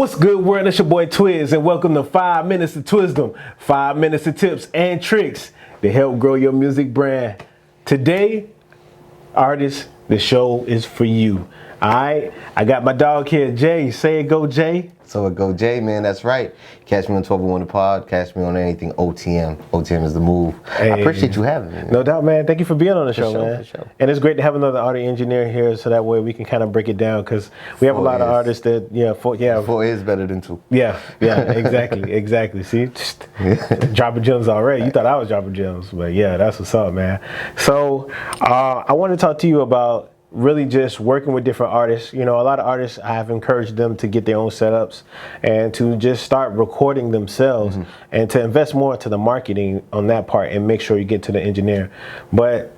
What's good, world? It's your boy TWiZ, and welcome to 5 Minutes of TWiZdom. 5 minutes of tips and tricks to help grow your music brand. Today, artists, the show is for you. Alright, I got my dog here, Jay. Say it, go Jay. So it go Jay, man, that's right. Catch me on 1201 The Pod, catch me on anything OTM. OTM is the move. Hey, I appreciate you having me, man. No doubt, man. Thank you for being on the show, man. For sure. And it's great to have another audio engineer here so that way we can kind of break it down because we have a lot of artists that, Four is better than two. Yeah, exactly. See, just dropping gems already. You thought I was dropping gems, but yeah, that's what's up, man. So I want to talk to you about really just working with different artists. You know, a lot of artists, I have encouraged them to get their own setups and to just start recording themselves and to invest more into the marketing on that part and make sure you get to the engineer. But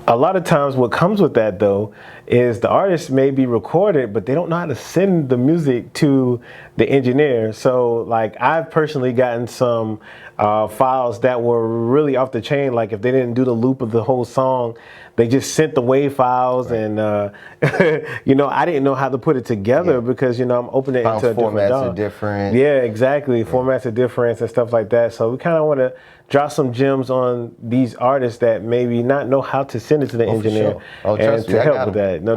a lot of times what comes with that though is the artist may be recorded, but they don't know how to send the music to the engineer. So like I've personally gotten some files that were really off the chain. Like if they didn't do the loop of the whole song, they just sent the WAV files, and you know, I didn't know how to put it together because, you know, I'm opening it into a different formats are different. Yeah, exactly. Formats are different and stuff like that. So we kind of want to drop some gems on these artists that maybe not know how to send it to the engineer, and to help with that. No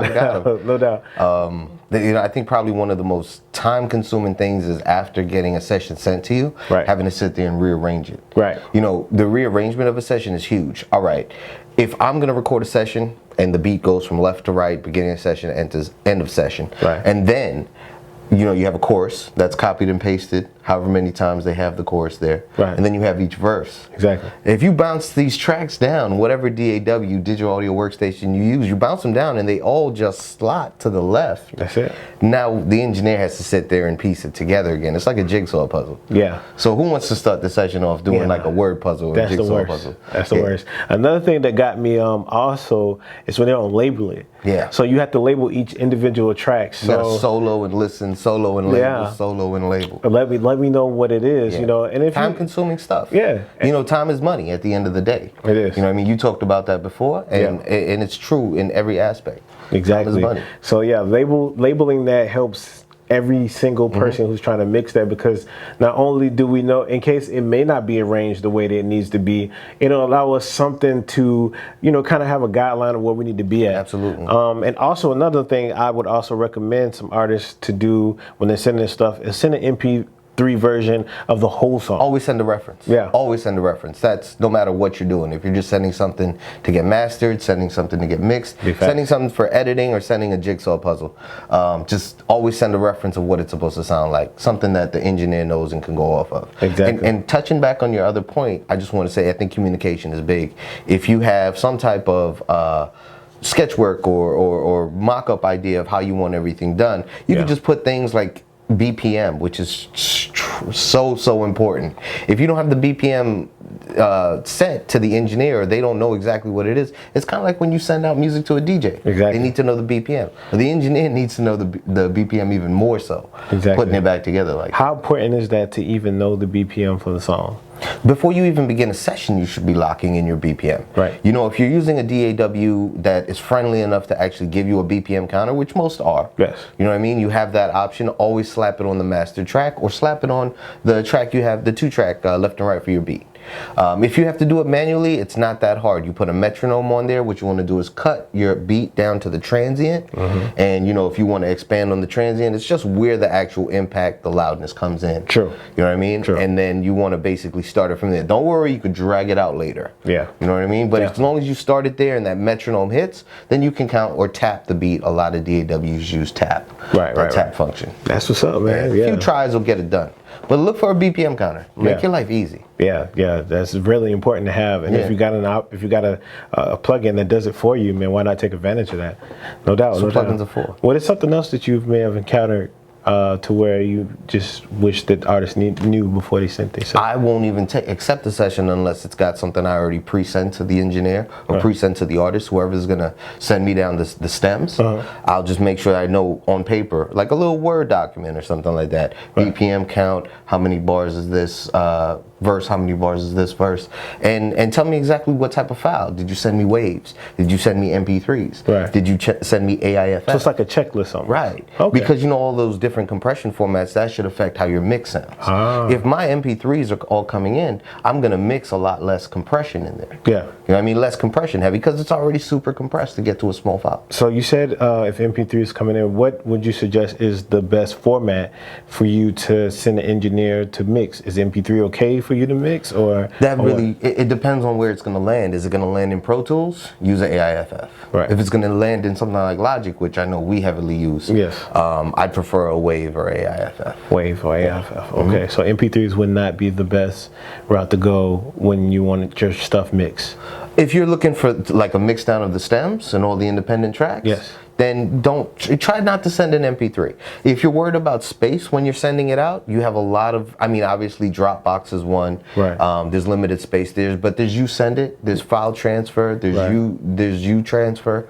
doubt. You know, I think probably one of the most time-consuming things is after getting a session sent to you, having to sit there and rearrange it. Right. You know, the rearrangement of a session is huge. All right, if I'm going to record a session and the beat goes from left to right, beginning of session, end of session, and then you know, you have a chorus that's copied and pasted however many times they have the chorus there. And then you have each verse. Exactly. If you bounce these tracks down, whatever DAW, digital audio workstation you use, you bounce them down and they all just slot to the left. That's it. Now the engineer has to sit there and piece it together again. It's like a jigsaw puzzle. Yeah. So who wants to start the session off doing like a word puzzle or a jigsaw puzzle? That's the worst. Another thing that got me also is when they don't label it. Yeah. So you have to label each individual track. So you gotta solo and listen, solo and label, solo and label. Let me know what it is, you know. And if time-consuming stuff. Yeah. You know, time is money at the end of the day. It is. You know what I mean? You talked about that before, and it's true in every aspect. Exactly. Time is money. So yeah, labeling that helps every single person who's trying to mix that, because not only do we know in case it may not be arranged the way that it needs to be, it'll allow us something to, you know, kind of have a guideline of where we need to be at. Absolutely. And also another thing I would also recommend some artists to do when they're sending this stuff is send an MP3 version of the whole song. Always send a reference. Yeah. Always send a reference. That's no matter what you're doing. If you're just sending something to get mastered, sending something to get mixed, sending something for editing, or sending a jigsaw puzzle, just always send a reference of what it's supposed to sound like. Something that the engineer knows and can go off of. Exactly. And touching back on your other point, I just want to say I think communication is big. If you have some type of sketch work or mock-up idea of how you want everything done, you can just put things like BPM, which is so important. If you don't have the BPM set to the engineer, or they don't know exactly what it is, it's kind of like when you send out music to a DJ. Exactly. They need to know the BPM. The engineer needs to know the BPM even more so. Exactly. Putting it back together like How important is that to even know the BPM for the song? Before you even begin a session, you should be locking in your BPM. Right. You know, if you're using a DAW that is friendly enough to actually give you a BPM counter, which most are. Yes. You know what I mean? You have that option. Always slap it on the master track, or slap it on the track you have, the 2-track left and right for your beat. If you have to do it manually, it's not that hard. You put a metronome on there. What you want to do is cut your beat down to the transient. And, you know, if you want to expand on the transient, it's just where the actual impact, the loudness comes in. True. You know what I mean? True. And then you want to basically start it from there. Don't worry, you could drag it out later. Yeah. You know what I mean? But as long as you start it there and that metronome hits, then you can count or tap the beat. A lot of DAWs use tap. Tap function. That's what's up, man. A few tries will get it done. But look for a BPM counter. Make your life easy. Yeah, that's really important to have. And if you got a plugin that does it for you, man, why not take advantage of that? No doubt. That's what plugins are for. What is something else that you may have encountered to where you just wish that artists knew before they sent this? I won't even accept the session unless it's got something I already pre-sent to the engineer or pre-sent to the artist, whoever's gonna send me down the stems. I'll just make sure I know on paper, like a little Word document or something like that. BPM count, how many bars is this verse? How many bars is this verse? And tell me exactly what type of file. Did you send me waves? Did you send me MP3s? Right. Did you send me AIFF? So it's like a checklist almost. Right. Okay. Because all those different compression formats, that should affect how your mix sounds. If my MP3s are all coming in, I'm going to mix a lot less compression in there. Yeah. You know what I mean? Less compression heavy because it's already super compressed to get to a small file. So you said if MP3 is coming in, what would you suggest is the best format for you to send an engineer to mix? Is MP3 okay for you to mix, or that really it depends on where it's going to land. Is it going to land in Pro Tools? Use an AIFF. Right. If it's going to land in something like Logic, which I know we heavily use, yes, I'd prefer a Wave or AIFF. Wave or AIFF. Okay, so MP3s would not be the best route to go when you want your stuff mixed. If you're looking for like a mix down of the stems and all the independent tracks, yes, then try not to send an MP3. If you're worried about space when you're sending it out, you have a lot of, obviously Dropbox is one. Right. There's limited space there, but there's YouSendIt, there's File Transfer, there's UTransfer.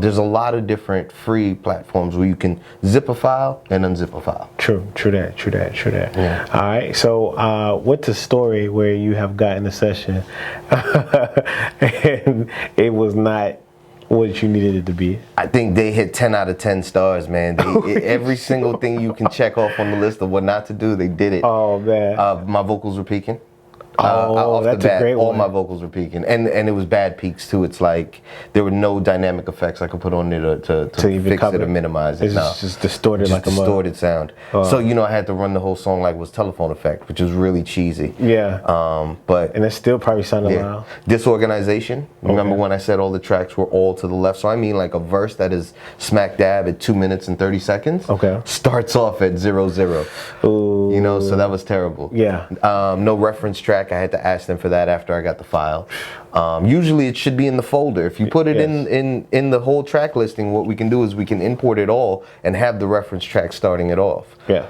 There's a lot of different free platforms where you can zip a file and unzip a file. True that. Yeah. All right, so what's a story where you have gotten a session and it was not what you needed it to be? I think they hit 10 out of 10 stars, man. Every single thing you can check off on the list of what not to do, they did it. Oh, man. My vocals were peaking. Oh, that's a great one. All my vocals were peaking, and it was bad peaks too. It's like there were no dynamic effects I could put on there to fix it or minimize it. It's just distorted, just like a distorted sound. So I had to run the whole song like it was telephone effect, which is really cheesy. Yeah. But and it still probably sounded loud. Disorganization. Remember when I said all the tracks were all to the left? So like a verse that is smack dab at 2 minutes and 30 seconds. Okay. Starts off at 0-0. Ooh. So that was terrible. Yeah. No reference track. I had to ask them for that after I got the file. Usually it should be in the folder. If you put it in the whole track listing, what we can do is we can import it all and have the reference track starting it off. Yeah.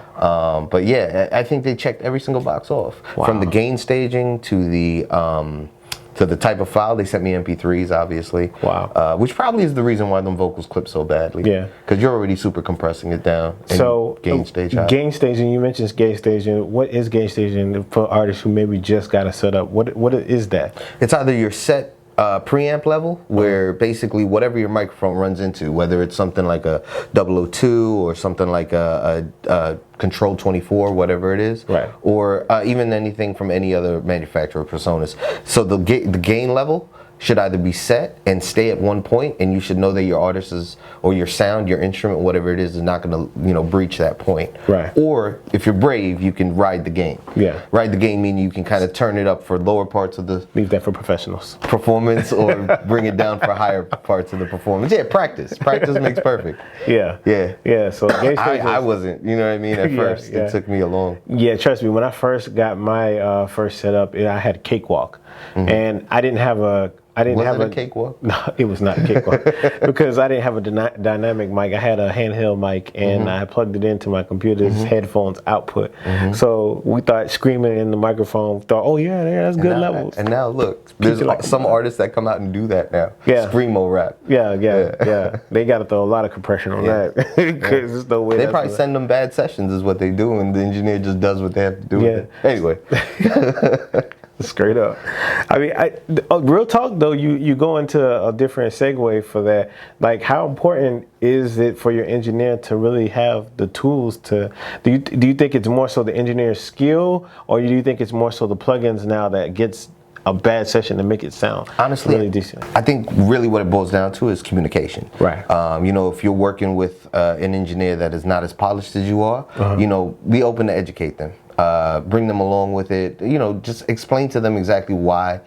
But yeah, I think they checked every single box off. Wow. From the gain staging to the type of file. They sent me MP3s, obviously. Wow. Which probably is the reason why them vocals clip so badly. Yeah. Because you're already super compressing it down. And So gain stage high. Gain staging. You mentioned gain staging. What is gain staging for artists who maybe just got to set up? What is that? It's either your set preamp level, where basically whatever your microphone runs into, whether it's something like a 002 or something like a Control 24, whatever it is, right, or even anything from any other manufacturer personas. So the gain level should either be set and stay at one point, and you should know that your artist is, or your sound, your instrument, whatever it is not going to, breach that point. Right. Or if you're brave, you can ride the gain. Yeah. Ride the gain meaning you can kind of turn it up for lower parts of the Leave that for professionals. performance, or bring it down for higher parts of the performance. Yeah, practice. Practice makes perfect. Yeah. Yeah. Yeah. So gain staging. I wasn't. You know what I mean? At first, it took me a long. Yeah, trust me. When I first got my first setup, I had a cakewalk, and I didn't have a. Was it a cakewalk? No, it was not a cakewalk because I didn't have a dynamic mic. I had a handheld mic, and I plugged it into my computer's headphones output. So we thought screaming in the microphone. Thought, oh yeah, that's good levels. And now look, there's some artists that come out and do that now. Yeah. Screamo rap. Yeah. They got to throw a lot of compression on that because there's no way. They probably send them bad sessions, is what they do, and the engineer just does what they have to do. Yeah. Anyway. Straight up. Real talk though, you go into a different segue for that. Like, how important is it for your engineer to really have the tools to, do you think it's more so the engineer's skill, or do you think it's more so the plugins now that gets a bad session to make it sound honestly really decent? I think really what it boils down to is communication. Right. If you're working with an engineer that is not as polished as you are, be open to educate them. Bring them along with it. Just explain to them exactly why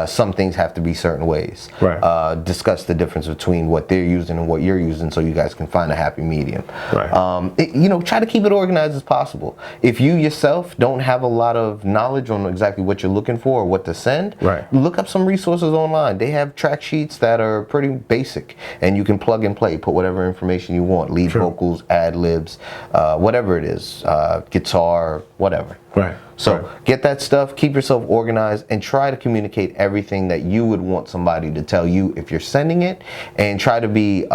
some things have to be certain ways. Right. Discuss the difference between what they're using and what you're using, so you guys can find a happy medium. Right. Try to keep it organized as possible. If you yourself don't have a lot of knowledge on exactly what you're looking for or what to send, look up some resources online. They have track sheets that are pretty basic, and you can plug and play, put whatever information you want, lead vocals, ad libs, whatever it is, guitar, whatever. Right. So get that stuff, keep yourself organized, and try to communicate everything that you would want somebody to tell you if you're sending it, and try to be,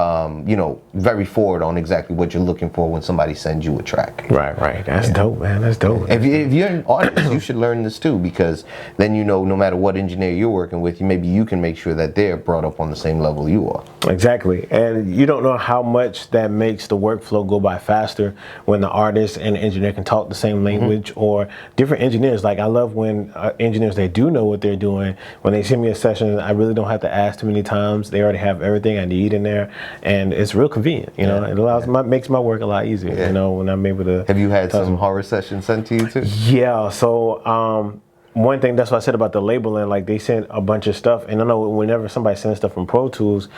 very forward on exactly what you're looking for when somebody sends you a track. Right. That's dope, man. That's dope. If you're an artist, you should learn this too, because then no matter what engineer you're working with, maybe you can make sure that they're brought up on the same level you are. Exactly. And you don't know how much that makes the workflow go by faster when the artist and the engineer can talk the same language, or different engineers. Like, I love when engineers, they do know what they're doing. When they send me a session, I really don't have to ask too many times. They already have everything I need in there, and it's real convenient. It allows makes my work a lot easier. When I'm able to. Have you had some horror sessions sent to you too? Yeah. So one thing, that's what I said about the labeling, like they sent a bunch of stuff, and I know whenever somebody sends stuff from Pro Tools,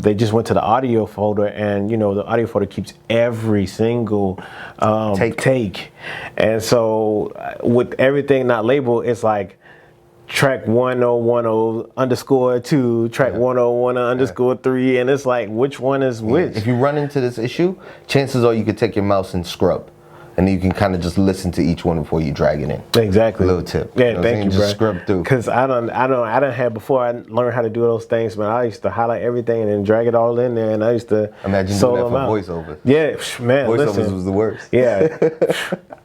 they just went to the audio folder, and the audio folder keeps every single take. And so with everything not labeled, it's like track 1010_2, track 1010_3, and it's like, which one is which? If you run into this issue, chances are you could take your mouse and scrub. And you can kind of just listen to each one before you drag it in. Exactly. Little tip. Yeah, thank you, bro. Just scrub through. Because I done had, before I learned how to do those things, man, I used to highlight everything and then drag it all in there, and I used to imagine doing that for voiceover. Yeah, man. Voiceovers was the worst. Yeah.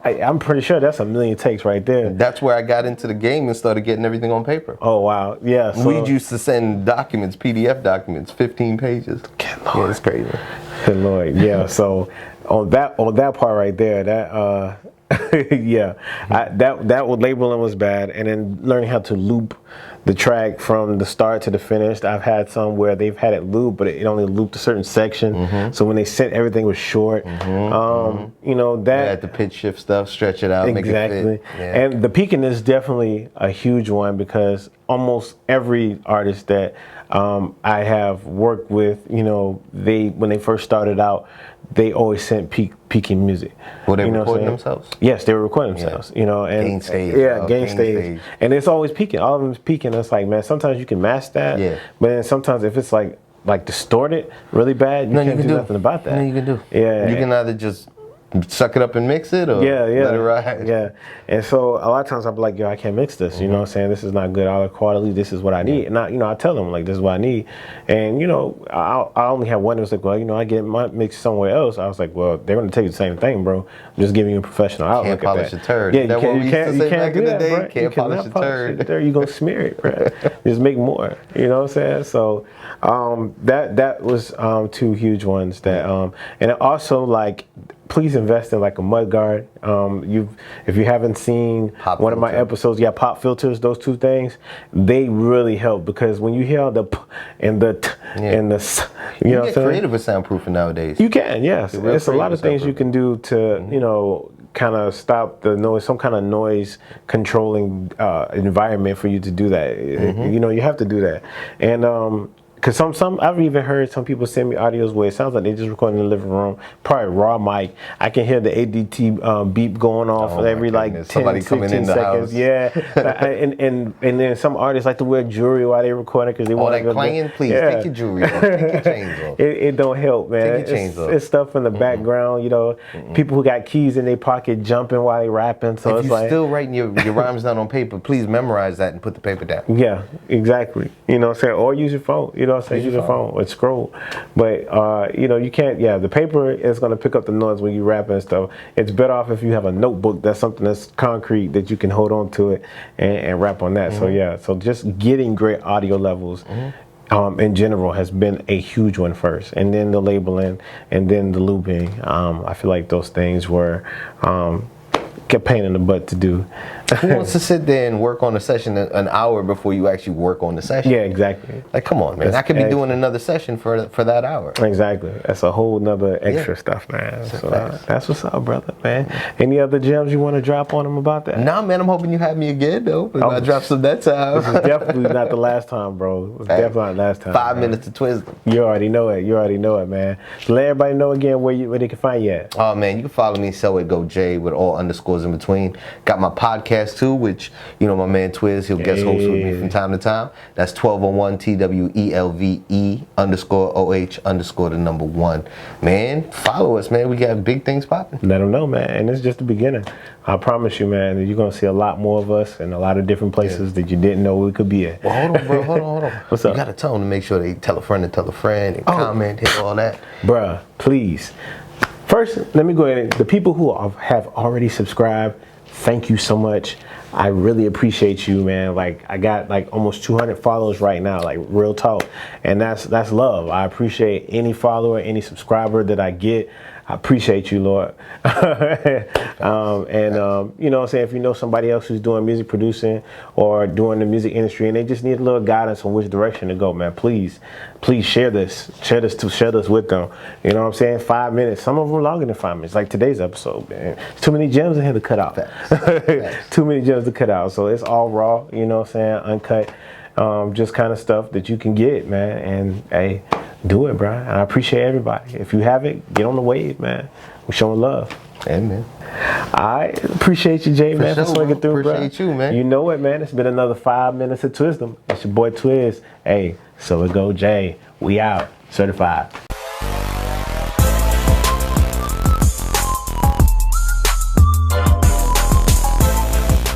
I'm pretty sure that's a million takes right there. That's where I got into the game and started getting everything on paper. Oh, wow. Yeah. So, we used to send documents, PDF documents, 15 pages. Good Lord. Yeah, it's crazy. Good Lord. Yeah. So on that part right there, that that labeling was bad, and then learning how to loop the track from the start to the finish. I've had some where they've had it loop, but it only looped a certain section. So when they sent, everything was short. That the pitch shift stuff, stretch it out, exactly. Make it fit. Yeah. And the peaking is definitely a huge one, because almost every artist that I have worked with, when they first started out, they always sent peaking music. Were they recording themselves? Yes, they were recording themselves. And gain stage. Yeah, gain stage. And it's always peaking. All of them is peaking. It's like, man, sometimes you can mask that. Yeah. But then sometimes if it's like distorted really bad, you can't do nothing about that. No, you can do. Yeah. You can either just suck it up and mix it, or let it ride. Yeah. And so a lot of times I'll be like, yo, I can't mix this. You know what I'm saying? This is not good audio quality. This is what I need. And I tell them, like, this is what I need. And I only have one that was like, well, I get my mix somewhere else. I was like, well, they're going to tell you the same thing, bro. I'm just giving you a professional outlook. Can't polish a turd. Yeah, you can't do that, bro. Can't polish a turd. You're going to smear it, bro. Just make more. You know what I'm saying? So that was two huge ones that and also, like, please invest in like a mud guard. If you haven't seen one of my episodes, pop filters, those two things, they really help, because when you hear the p and the t and the s, you know, get creative with soundproofing nowadays. You can, yes. There's a lot of things you can do to kind of stop the noise, some kind of noise controlling environment for you to do that. You have to do that. And because some I've even heard some people send me audios where it sounds like they just recording in the living room, probably raw mic. I can hear the ADT beep going off every like 10, somebody 15 seconds. Yeah, and then some artists like to wear jewelry while they recording because they want that clanging. Please take your jewelry off. Take your chains off. It don't help, man. Take your chains off. It's stuff in the background. People who got keys in their pocket jumping while they rapping. So if it's you're like, still writing your rhymes down on paper, please memorize that and put the paper down. Yeah, exactly. You know what I'm saying? Or use your phone. You know what I'm saying? Use your phone or scroll. But you can't. Yeah, the paper is going to pick up the noise when you rap and stuff. It's better off if you have a notebook. That's something that's concrete that you can hold on to it and rap on that. So just getting great audio levels in general has been a huge one first, and then the labeling, and then the looping. I feel like those things were a pain in the butt to do. Who wants to sit there and work on a session an hour before you actually work on the session? Yeah, exactly. Like, come on, man. I could be doing another session for that hour. Exactly. That's a whole nother extra stuff, man. So that's what's up, brother, man. Any other gems you want to drop on them about that? Nah, man. I'm hoping you have me again, though. I drop some that time. This is definitely not the last time, bro. It's definitely not the last time. 5 minutes to TWiZ them. You already know it, man. So let everybody know again where they can find you at. Oh, man. You can follow me, So It Go J, with all underscores in between. Got my podcast podcast too, which, you know, my man TWiZ, he'll guest host with me from time to time. That's 1201 TWELVE_OH_1. Man, follow us, man. We got big things popping. Let them know, man. And it's just the beginning. I promise you, man, that you're going to see a lot more of us in a lot of different places that you didn't know we could be at. Well, hold on, bro. Hold on. What's up? You got to tell them to make sure they tell a friend and comment, hit all that. Bruh, please. First, let me go ahead. The people who have already subscribed, thank you so much. I really appreciate you, man. Like, I got like almost 200 followers right now, like real talk. And that's love. I appreciate any follower, any subscriber that I get. I appreciate you, Lord. You know what I'm saying? If you know somebody else who's doing music producing or doing the music industry and they just need a little guidance on which direction to go, man, please share this with them. You know what I'm saying? 5 minutes. Some of them are longer than 5 minutes, like today's episode, man. There's too many gems in here to cut out. Too many gems to cut out. So it's all raw, you know what I'm saying? Uncut, just kind of stuff that you can get, man. And hey, do it, bro. And I appreciate everybody. If you haven't, get on the wave, man. We're showing love. Amen. I appreciate you, Jay, man, for swinging through, bro. Appreciate you, man. You know it, man. It's been another 5 minutes of Twisdom. It's your boy TWiZ. Hey, so it go, Jay. We out. Certified.